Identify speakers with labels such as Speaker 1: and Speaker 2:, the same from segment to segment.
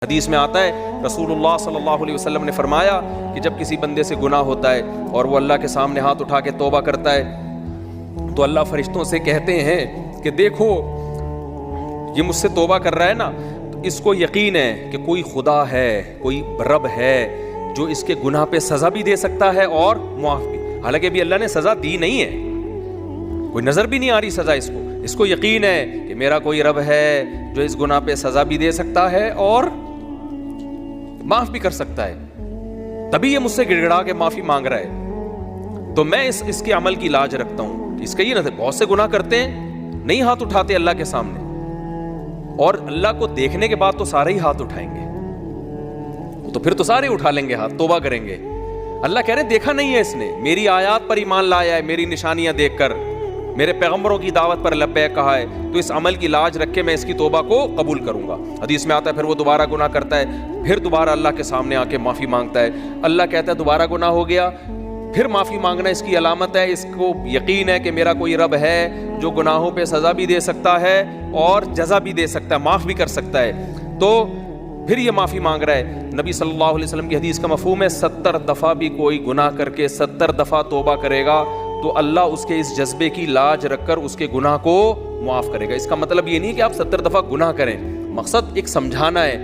Speaker 1: हदीस में आता है रसूलुल्लाह सल्लल्लाहु अलैहि वसल्लम ने फरमाया कि जब किसी बंदे से गुनाह होता है और वो अल्लाह के सामने हाथ उठा के तौबा करता है तो अल्लाह फरिश्तों से कहते हैं कि देखो ये मुझसे तौबा कर रहा है ना, तो इसको यकीन है कि कोई खुदा है, कोई रब है जो इसके गुनाह पे सज़ा भी दे सकता है और मुआफ़ भी। हालांकि अभी अल्लाह ने सज़ा दी नहीं है, कोई नज़र भी नहीं आ रही सज़ा इसको यकीन है कि मेरा कोई रब है जो इस गुनाह पे सज़ा भी दे सकता है और माफ़ भी कर सकता है, तभी ये मुझसे गिड़गिड़ा के माफ़ी मांग रहा है। तो मैं इसके अमल की लाज रखता हूँ। इसका ये ना, बहुत से गुनाह करते हैं, नहीं हाथ उठाते अल्लाह के सामने, और अल्लाह को देखने के बाद तो सारे ही हाथ उठाएंगे, तो फिर तो सारे उठा लेंगे हाथ, तौबा करेंगे। अल्लाह कह रहे देखा नहीं है इसने, मेरी आयत पर ईमान लाया है, मेरी निशानियां देखकर, मेरे पैगंबरों की दावत पर लब्बैक कहा है, तो इस अमल की लाज रख के मैं इसकी तौबा को कबूल करूंगा। हदीस में आता है फिर वो दोबारा गुनाह करता है, फिर दोबारा अल्लाह के सामने आके माफ़ी मांगता है। अल्लाह कहता है दोबारा गुनाह हो गया, फिर माफ़ी मांगना इसकी अलामत है, इसको यकीन है कि मेरा कोई रब है जो गुनाहों पे सज़ा भी दे सकता है और जज़ा भी दे सकता है, माफ़ भी कर सकता है। तो फिर ये माफ़ी मांग रहा है। नबी सल्लल्लाहु अलैहि वसल्लम की हदीस का मफ़हूम है 70 दफ़ा भी कोई गुनाह करके 70 दफ़ा तौबा करेगा तो अल्लाह उसके इस जज्बे की लाज रखकर उसके गुनाह को मुआफ़ करेगा। इसका मतलब ये नहीं कि आप 70 दफ़ा गुनाह करें, मकसद एक समझाना है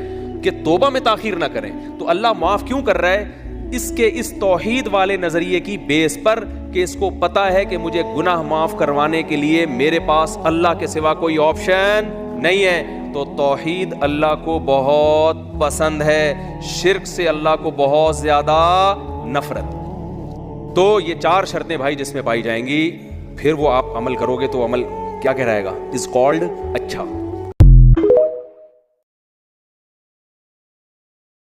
Speaker 1: कि तौबा में ताख़ीर ना करें। तो अल्लाह माफ़ क्यों कर रहा है? इसके इस तौहीद वाले नज़रिए की बेस पर कि इसको पता है कि मुझे गुनाह माफ़ करवाने के लिए मेरे पास अल्लाह के सिवा कोई ऑप्शन नहीं है। तो तौहीद अल्लाह को बहुत पसंद है, शिर्क से अल्लाह को बहुत ज़्यादा नफरत। तो ये 4 शर्तें भाई जिसमें पाई जाएंगी, फिर वो आप अमल करोगे तो अमल क्या कहलाएगा? इज कॉल्ड अच्छा।